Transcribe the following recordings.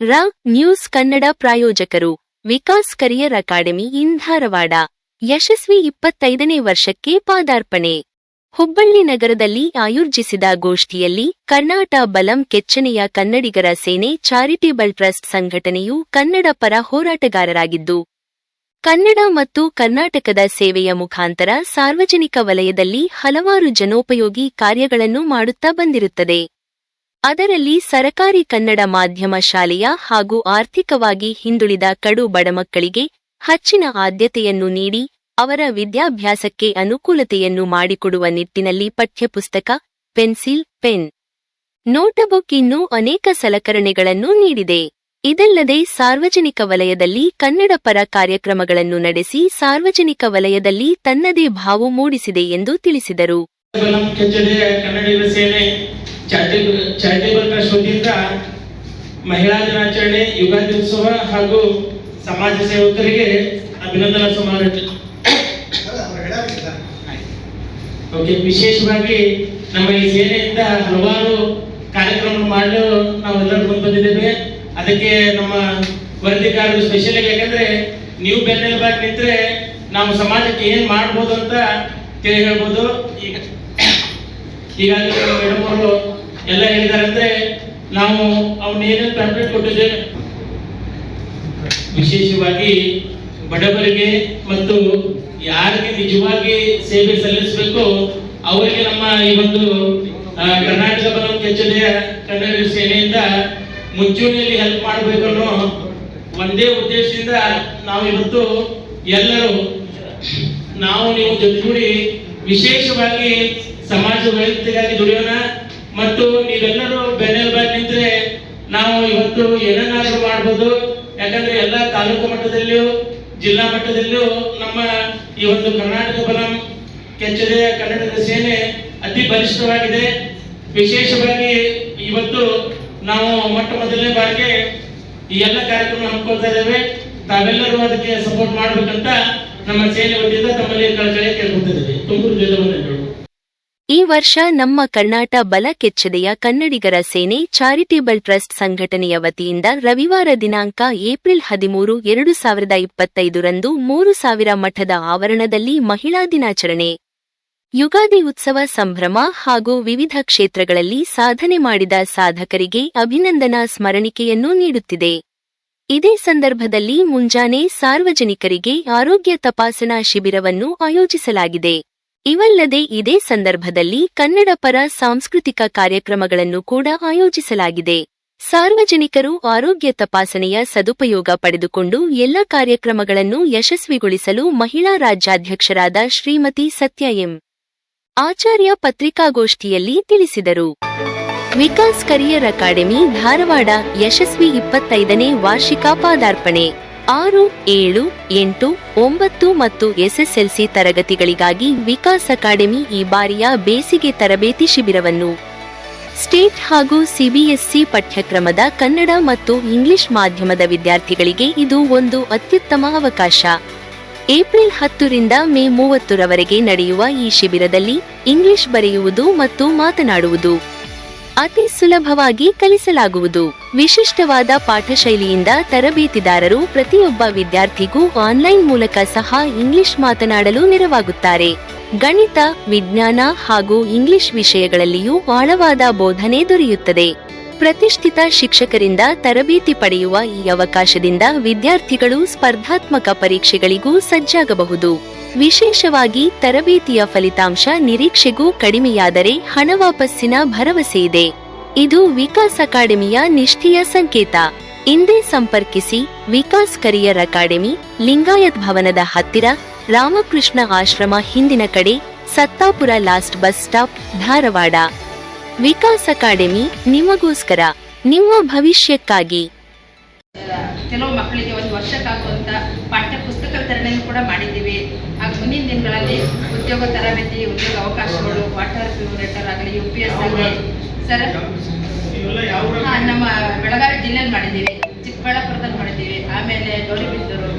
ರ ನ್ಯೂಸ್ ಕನ್ನಡ ಪ್ರಾಯೋಜಕರು Vikas career academy in Dharwad. ಯಶಸ್ವಿ 25ನೇ ವರ್ಷಕ್ಕೆ ಪಾದಾರ್ಪಣೆ. ಹುಬ್ಬಳ್ಳಿ ನಗರದಲ್ಲಿ ಆಯೋಜಿಸಿದ ಗೋಷ್ಠಿಯಲ್ಲಿ ಕರ್ನಾಟ ಬಲಂ ಕೆಚ್ಚನೆಯ ಕನ್ನಡಿಗರ ಸೇನೆ ಚಾರಿಟೇಬಲ್ ಟ್ರಸ್ಟ್ ಸಂಘಟನೆಯು ಕನ್ನಡ ಪರ ಹೋರಾಟಗಾರರಾಗಿದ್ದು, ಕನ್ನಡ ಮತ್ತು ಕರ್ನಾಟಕದ ಸೇವೆಯ ಮುಖಾಂತರ ಸಾರ್ವಜನಿಕ ವಲಯದಲ್ಲಿ ಹಲವಾರು ಜನೋಪಯೋಗಿ ಕಾರ್ಯಗಳನ್ನು ಮಾಡುತ್ತಾ ಬಂದಿರುತ್ತದೆ. ಅದರಲ್ಲಿ ಸರಕಾರಿ ಕನ್ನಡ ಮಾಧ್ಯಮ ಶಾಲೆಯ ಹಾಗೂ ಆರ್ಥಿಕವಾಗಿ ಹಿಂದುಳಿದ ಕಡು ಬಡಮಕ್ಕಳಿಗೆ ಹೆಚ್ಚಿನ ಆದ್ಯತೆಯನ್ನು ನೀಡಿ ಅವರ ವಿದ್ಯಾಭ್ಯಾಸಕ್ಕೆ ಅನುಕೂಲತೆಯನ್ನು ಮಾಡಿಕೊಡುವ ನಿಟ್ಟಿನಲ್ಲಿ ಪಠ್ಯಪುಸ್ತಕ, ಪೆನ್ಸಿಲ್, ಪೆನ್, ನೋಟ್ಬುಕ್ ಇನ್ನೂ ಅನೇಕ ಸಲಕರಣೆಗಳನ್ನು ನೀಡಿದೆ. ಇದಲ್ಲದೆ ಸಾರ್ವಜನಿಕ ವಲಯದಲ್ಲಿ ಕನ್ನಡ ಪರ ಕಾರ್ಯಕ್ರಮಗಳನ್ನು ನಡೆಸಿ ಸಾರ್ವಜನಿಕ ವಲಯದಲ್ಲಿ ತನ್ನದೇ ಭಾವ ಮೂಡಿಸಿದೆ ಎಂದು ತಿಳಿಸಿದರು. ಚಾರಿಟೇಬಲ್ ಟ್ರಸ್ಟ್ ವತಿಯಿಂದ ಮಹಿಳಾ ದಿನಾಚರಣೆ, ಯುಗಾದಿ ಉತ್ಸವ ಹಾಗೂ ಸಮಾಜ ಸೇವಕರಿಗೆ ಅಭಿನಂದನಾ ಸಮಾರಂಭ. ವಿಶೇಷವಾಗಿ ನಮ್ಮ ಈ ಸೇನೆಯಿಂದ ಹಲವಾರು ಕಾರ್ಯಕ್ರಮ ಮಾಡಲು ನಾವೆಲ್ಲರೂ ಮುಂದೆ ಬಂದಿದ್ದೇವೆ. ಅದಕ್ಕೆ ನಮ್ಮ ವರದಿಗಾರರು ಸ್ಪೆಷಲ್ ಆಗಿ, ಯಾಕಂದ್ರೆ ನೀವು ಬೆನ್ನೆಲುಬಾಗಿ ನಿಂತರೆ ನಾವು ಸಮಾಜಕ್ಕೆ ಏನ್ ಮಾಡ್ಬೋದು ಅಂತ ತಿಳಿ ಹೇಳ್ಬೋದು. ಈಗಾಗಲೇ ಮೇಡಮ್ ಅವರು ಎಲ್ಲ ಹೇಳಿದ್ದಾರೆ. ಅಂದ್ರೆ ನಾವು ಅವನ್ನೇನೇನು ಪ್ಯಾಂಪ್ಲೆಟ್ ಕೊಟ್ಟಿದ್ದೇವೆ, ವಿಶೇಷವಾಗಿ ಬಡವರಿಗೆ ಮತ್ತು ಯಾರಿಗೆ ನಿಜವಾಗಿ ಸೇವೆ ಸಲ್ಲಿಸಬೇಕು ಅವರಿಗೆ ನಮ್ಮ ಈ ಒಂದು ಕರ್ನಾಟಕ ಬಲಂ ಕೆಚ್ಚನೆಯ ಕನ್ನಡ ಸೇನೆಯಿಂದ ಮುಂಚೂಣಿಯಲ್ಲಿ ಹೆಲ್ಪ್ ಮಾಡಬೇಕು ಅನ್ನೋ ಒಂದೇ ಉದ್ದೇಶದಿಂದ ನಾವು ಇವತ್ತು ಎಲ್ಲರೂ ನೀವು ಜೊತೆಗೂಡಿ ವಿಶೇಷವಾಗಿ ಸಮಾಜ ವ್ಯವಸ್ಥೆಗಾಗಿ ದುಡಿಯೋಣ. ಮತ್ತು ನೀವೆಲ್ಲರೂ ಬೆನ್ನೆಲುಬಾಗಿ ನಿಂತರೆ ನಾವು ಇವತ್ತು ಏನನ್ನಾದ್ರೂ ಮಾಡ್ಬೋದು. ಯಾಕಂದ್ರೆ ಎಲ್ಲ ತಾಲೂಕು ಮಟ್ಟದಲ್ಲಿಯೂ ಜಿಲ್ಲಾ ಮಟ್ಟದಲ್ಲಿಯೂ ನಮ್ಮ ಈ ಒಂದು ಕರ್ನಾಟಕ ಬಲಂ ಕೆಚ್ಚನೆಯ ಕನ್ನಡದ ಸೇನೆ ಅತಿ ಬಲಿಷ್ಠವಾಗಿದೆ. ವಿಶೇಷವಾಗಿ ಇವತ್ತು ನಾವು ಮೊಟ್ಟ ಮೊದಲನೇ ಬಾರಿಗೆ ಈ ಎಲ್ಲ ಕಾರ್ಯಕ್ರಮ ಹಮ್ಮಿಕೊಳ್ತಾ ಇದ್ದೇವೆ. ತಾವೆಲ್ಲರೂ ಅದಕ್ಕೆ ಸಪೋರ್ಟ್ ಮಾಡ್ಬೇಕಂತ ನಮ್ಮ ಸೇನೆ ವತಿಯಿಂದ ತಮ್ಮಲ್ಲಿ ಕಳಕಳಿ ಕೇಳ್ಕೊಳ್ತಿದ್ದೇವೆ. ತುಮಕೂರು ಜಿಲ್ಲೆ. ಈ ವರ್ಷ ನಮ್ಮ ಕರ್ನಾಟ ಬಲ ಕೆಚ್ಚೆದೆಯ ಕನ್ನಡಿಗರ ಸೇನೆ ಚಾರಿಟೇಬಲ್ ಟ್ರಸ್ಟ್ ಸಂಘಟನೆಯ ವತಿಯಿಂದ ರವಿವಾರ ದಿನಾಂಕ ಏಪ್ರಿಲ್ 13, 2025 ರಂದು 3000 ಮಠದ ಆವರಣದಲ್ಲಿ ಮಹಿಳಾ ದಿನಾಚರಣೆ, ಯುಗಾದಿ ಉತ್ಸವ ಸಂಭ್ರಮ ಹಾಗೂ ವಿವಿಧ ಕ್ಷೇತ್ರಗಳಲ್ಲಿ ಸಾಧನೆ ಮಾಡಿದ ಸಾಧಕರಿಗೆ ಅಭಿನಂದನಾ ಸ್ಮರಣಿಕೆಯನ್ನು ನೀಡುತ್ತಿದೆ. ಇದೇ ಸಂದರ್ಭದಲ್ಲಿ ಮುಂಜಾನೆ ಸಾರ್ವಜನಿಕರಿಗೆ ಆರೋಗ್ಯ ತಪಾಸಣಾ ಶಿಬಿರವನ್ನು ಆಯೋಜಿಸಲಾಗಿದೆ. ಇವಲ್ಲದೆ ಇದೇ ಸಂದರ್ಭದಲ್ಲಿ ಕನ್ನಡ ಪರ ಸಾಂಸ್ಕೃತಿಕ ಕಾರ್ಯಕ್ರಮಗಳನ್ನು ಕೂಡ ಆಯೋಜಿಸಲಾಗಿದೆ. ಸಾರ್ವಜನಿಕರು ಆರೋಗ್ಯ ತಪಾಸಣೆಯ ಸದುಪಯೋಗ ಪಡೆದುಕೊಂಡು ಎಲ್ಲ ಕಾರ್ಯಕ್ರಮಗಳನ್ನು ಯಶಸ್ವಿಗೊಳಿಸಲು ಮಹಿಳಾ ರಾಜ್ಯಾಧ್ಯಕ್ಷರಾದ ಶ್ರೀಮತಿ ಸತ್ಯ ಎಂ. ಆಚಾರ್ಯ ಪತ್ರಿಕಾಗೋಷ್ಠಿಯಲ್ಲಿ ತಿಳಿಸಿದರು. ವಿಕಾಸ್ ಕರಿಯರ್ ಅಕಾಡೆಮಿ ಧಾರವಾಡ ಯಶಸ್ವಿ 25ನೇ ವಾರ್ಷಿಕ ಪಾದಾರ್ಪಣೆ. 6, 7, 8, 9 ಮತ್ತು ಎಸ್ಎಸ್ಎಲ್ಸಿ ತರಗತಿಗಳಿಗಾಗಿ ವಿಕಾಸ್ ಅಕಾಡೆಮಿ ಈ ಬಾರಿಯ ಬೇಸಿಗೆ ತರಬೇತಿ ಶಿಬಿರವನ್ನು ಸ್ಟೇಟ್ ಹಾಗೂ ಸಿಬಿಎಸ್ಇ ಪಠ್ಯಕ್ರಮದ ಕನ್ನಡ ಮತ್ತು ಇಂಗ್ಲಿಷ್ ಮಾಧ್ಯಮದ ವಿದ್ಯಾರ್ಥಿಗಳಿಗೆ ಇದು ಒಂದು ಅತ್ಯುತ್ತಮ ಅವಕಾಶ. ಏಪ್ರಿಲ್ 10 ರಿಂದ ಮೇ 30 ರವರೆಗೆ ನಡೆಯುವ ಈ ಶಿಬಿರದಲ್ಲಿ ಇಂಗ್ಲಿಷ್ ಬರೆಯುವುದು ಮತ್ತು ಮಾತನಾಡುವುದು ಅತಿ ಸುಲಭವಾಗಿ ಕಲಿಸಲಾಗುವುದು. ವಿಶಿಷ್ಟವಾದ ಪಾಠಶೈಲಿಯಿಂದ ತರಬೇತಿದಾರರು ಪ್ರತಿಯೊಬ್ಬ ವಿದ್ಯಾರ್ಥಿಗೂ ಆನ್ಲೈನ್ ಮೂಲಕ ಸಹ ಇಂಗ್ಲಿಷ್ ಮಾತನಾಡಲು ನೆರವಾಗುತ್ತಾರೆ. ಗಣಿತ, ವಿಜ್ಞಾನ ಹಾಗೂ ಇಂಗ್ಲಿಷ್ ವಿಷಯಗಳಲ್ಲಿಯೂ ಆಳವಾದ ಬೋಧನೆ ದೊರೆಯುತ್ತದೆ. ಪ್ರತಿಷ್ಠಿತ ಶಿಕ್ಷಕರಿಂದ ತರಬೇತಿ ಪಡೆಯುವ ಈ ಅವಕಾಶದಿಂದ ವಿದ್ಯಾರ್ಥಿಗಳು ಸ್ಪರ್ಧಾತ್ಮಕ ಪರೀಕ್ಷೆಗಳಿಗೂ ಸಜ್ಜಾಗಬಹುದು. ವಿಶೇಷವಾಗಿ ತರಬೇತಿಯ ಫಲಿತಾಂಶ ನಿರೀಕ್ಷೆಗೂ ಕಡಿಮೆಯಾದರೆ ಹಣ ವಾಪಸ್ಸಿನ ಭರವಸೆಯಿದೆ. ಇದು ವಿಕಾಸ್ ಅಕಾಡೆಮಿಯ ನಿಷ್ಠೆಯ ಸಂಕೇತ. ಇಂದೇ ಸಂಪರ್ಕಿಸಿ. ವಿಕಾಸ್ ಕರಿಯರ್ ಅಕಾಡೆಮಿ, ಲಿಂಗಾಯತ್ ಭವನದ ಹತ್ತಿರ, ರಾಮಕೃಷ್ಣ ಆಶ್ರಮ ಹಿಂದಿನ ಕಡೆ, Sattapur last bus stop, Dharwad. Vikas academy ನಿಮಗೋಸ್ಕರ, ನಿಮ್ಮ ಭವಿಷ್ಯಕ್ಕಾಗಿ. ಕೆಲವು ಮಕ್ಕಳಿಗೆ ಒಂದು ವರ್ಷಕ್ಕಾಗುವಂತ ಪಾಠ್ಯ ಪುಸ್ತಕ ವಿತರಣೆಯನ್ನು ಕೂಡ ಮಾಡಿದ್ದೀವಿ. ಹಾಗೂ ಮುಂದಿನ ದಿನಗಳಲ್ಲಿ ಉದ್ಯೋಗ ತರಬೇತಿ, ಉದ್ಯೋಗ ಅವಕಾಶಗಳು, ವಾಟರ್ ಪ್ಯೂರೇಟರ್ ಆಗಲಿ, UPS ಆಗಲಿ ಸರ್ ನಮ್ಮ ಬೆಳಗಾವಿ ಜಿಲ್ಲೆಯಲ್ಲಿ ಮಾಡಿದ್ದೀವಿ, ಚಿಕ್ಕಬಳ್ಳಾಪುರದಲ್ಲಿ ಮಾಡಿದ್ದೀವಿ, ಆಮೇಲೆ ಗೌರಿಬಿದೂರು,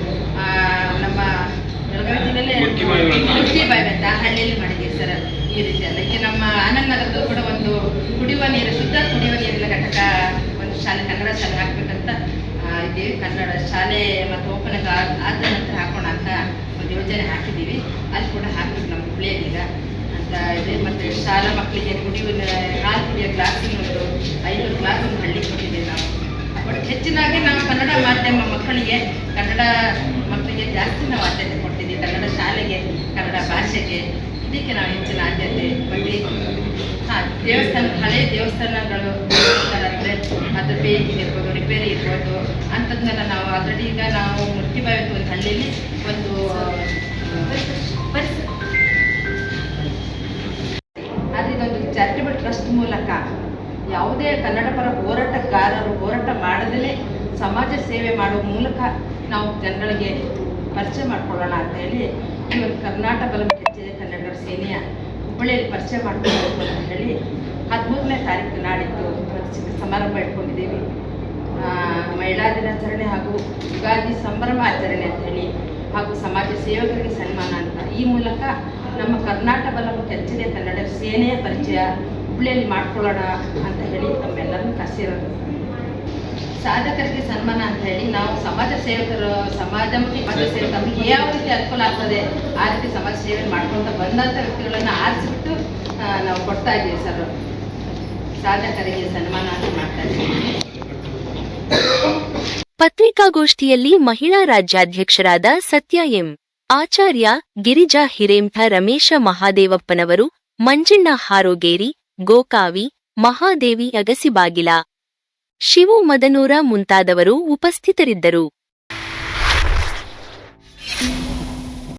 ನಮ್ಮ ಬೆಳಗಾವಿ ಜಿಲ್ಲೆಯಲ್ಲಿ ಮುಕ್ತಿಬಾವಿ ಅಂತ ಹಳ್ಳಿಯಲ್ಲಿ ಮಾಡಿದ್ದೀವಿ ಸರ್. ಈ ರೀತಿ ಅದಕ್ಕೆ ನಮ್ಮ ಆನಂದ್ ನಗರದಲ್ಲೂ ಕೂಡ ಒಂದು ಕುಡಿಯುವ ನೀರು, ಶುದ್ಧ ಕುಡಿಯುವ ನೀರಿನ ಘಟಕ ಒಂದು ಶಾಲೆ, ಕನ್ನಡ ಶಾಲೆ ಹಾಕ್ಬೇಕಂತ ಇದ್ದೀವಿ. ಕನ್ನಡ ಶಾಲೆ ಮತ್ತು ಓಪನ್ ಆದ ನಂತರ ಹಾಕೋಣ ಅಂತ ಒಂದು ಯೋಜನೆ ಹಾಕಿದ್ದೀವಿ. ಅಲ್ಲಿ ಕೂಡ ಹಾಕ್ಬೇಕು ನಮ್ಮ ಹುಬ್ಳಿಯಲ್ಲೀಗ ಅಂತ ಇದೆ. ಮತ್ತು ಶಾಲಾ ಮಕ್ಕಳಿಗೆ ಹಾಲು ಕುಡಿಯೋ ಗ್ಲಾಸಿಗೆ ಒಂದು 500 ಗ್ಲಾಸ್ ಒಂದು ಹಳ್ಳಿ ಕೊಟ್ಟಿದ್ದೀವಿ ನಾವು. ಬಟ್ ಹೆಚ್ಚಿನಾಗಿ ನಾವು ಕನ್ನಡ ಮಾಧ್ಯಮ ಮಕ್ಕಳಿಗೆ, ಕನ್ನಡ ಮಕ್ಕಳಿಗೆ ಜಾಸ್ತಿ ನಾವು ಆದ್ಯತೆ ಕೊಡ್ತಿದ್ದೀವಿ. ಕನ್ನಡ ಶಾಲೆಗೆ, ಕನ್ನಡ ಭಾಷೆಗೆ, ಇದಕ್ಕೆ ನಾವು ಹೆಚ್ಚಿನ ಆದ್ಯತೆ ಕೊಟ್ಟು ದೇವಸ್ಥಾನ, ಹಳೆ ದೇವಸ್ಥಾನಗಳು ಅಂದರೆ ಅದು ಬೇಕಿ ಇರ್ಬೋದು, ರಿಪೇರಿ ಇರ್ಬೋದು ಅಂಥದ್ದನ್ನೆಲ್ಲ ನಾವು ಆಲ್ರೆಡಿ ಈಗ ನಾವು ಮುರ್ತಿಬಾವಿ ಅಂತ ಒಂದು ಹಳ್ಳಿಯಲ್ಲಿ ಒಂದು ಪರಿಸರ, ಆದರೆ ಇದೊಂದು ಚಾರಿಟೇಬಲ್ ಟ್ರಸ್ಟ್ ಮೂಲಕ ಯಾವುದೇ ಕನ್ನಡ ಪರ ಹೋರಾಟಗಾರರು ಹೋರಾಟ ಮಾಡದೇ ಸಮಾಜ ಸೇವೆ ಮಾಡುವ ಮೂಲಕ ನಾವು ಜನಗಳಿಗೆ ಪರಿಚಯ ಮಾಡ್ಕೊಳ್ಳೋಣ ಅಂತ ಹೇಳಿ ಈ ಒಂದು ಕರ್ನಾಟಕ ಬಲ ಕೆಚ್ಚೆದೆ ಕನ್ನಡಿಗರ ಸೇನೆಯ ಹುಬ್ಬಳ್ಳಿಯಲ್ಲಿ ಪರಿಚಯ ಮಾಡ್ಕೊಳ್ಬೇಕು ಅಂತ ಹೇಳಿ 13ನೇ ತಾರೀಕು ನಾಡಿದ್ದು ಸಮಾರಂಭ ಇಟ್ಕೊಂಡಿದ್ದೀವಿ. ಮಹಿಳಾ ದಿನಾಚರಣೆ ಹಾಗೂ ಯುಗಾದಿ ಸಂಭ್ರಮ ಆಚರಣೆ ಅಂತ ಹೇಳಿ, ಹಾಗೂ ಸಮಾಜ ಸೇವಕರಿಗೆ ಸನ್ಮಾನ ಅಂತ ಈ ಮೂಲಕ ನಮ್ಮ ಕರ್ನಾಟಕ ಬಲ ಕೆಚ್ಚೆದೆ ಕನ್ನಡ ಸೇನೆಯ ಪರಿಚಯ ಹುಬ್ಬಳ್ಳಿಯಲ್ಲಿ ಮಾಡ್ಕೊಳ್ಳೋಣ ಅಂತ ಹೇಳಿ ತಮ್ಮೆಲ್ಲರನ್ನು ಕರೆಸಿರೋದು. ಸಾಧಕರಿಗೆ ಸನ್ಮಾನ ಅಂತ ಹೇಳಿ ನಾವು ಸಮಾಜ ಸೇವಕರು, ಸಮಾಜಮುಖಿ ಸೇವೆ ತಮಗೆ ಯಾವ ರೀತಿ ಅನುಕೂಲ ಆಗ್ತದೆ ಆ ರೀತಿ ಸಮಾಜ ಸೇವೆ ಮಾಡ್ಕೊಳ್ತಾ ಬಂದಂಥ ವ್ಯಕ್ತಿಗಳನ್ನು ಆರಿಸಿಬಿಟ್ಟು ನಾವು ಕೊಡ್ತಾ ಇದ್ದೀವಿ ಸರ್. ಸಾಧಕರಿಗೆ ಸನ್ಮಾನ ಅಂತ ಮಾಡ್ತಾ ಇದ್ದೀವಿ. ಪತ್ರಿಕಾಗೋಷ್ಠಿಯಲ್ಲಿ ಮಹಿಳಾ ರಾಜ್ಯಾಧ್ಯಕ್ಷರಾದ ಸತ್ಯ ಎಂ ಆಚಾರ್ಯ, ಗಿರಿಜಾ ಹಿರೇಮಠ, ರಮೇಶ ಮಹಾದೇವಪ್ಪನವರು, ಮಂಜಣ್ಣ ಹಾರೋಗೇರಿ, ಗೋಕಾವಿ, ಮಹಾದೇವಿ ಅಗಸಿಬಾಗಿಲ, ಶಿವು ಮದನೂರ ಮುಂತಾದವರು ಉಪಸ್ಥಿತರಿದ್ದರು.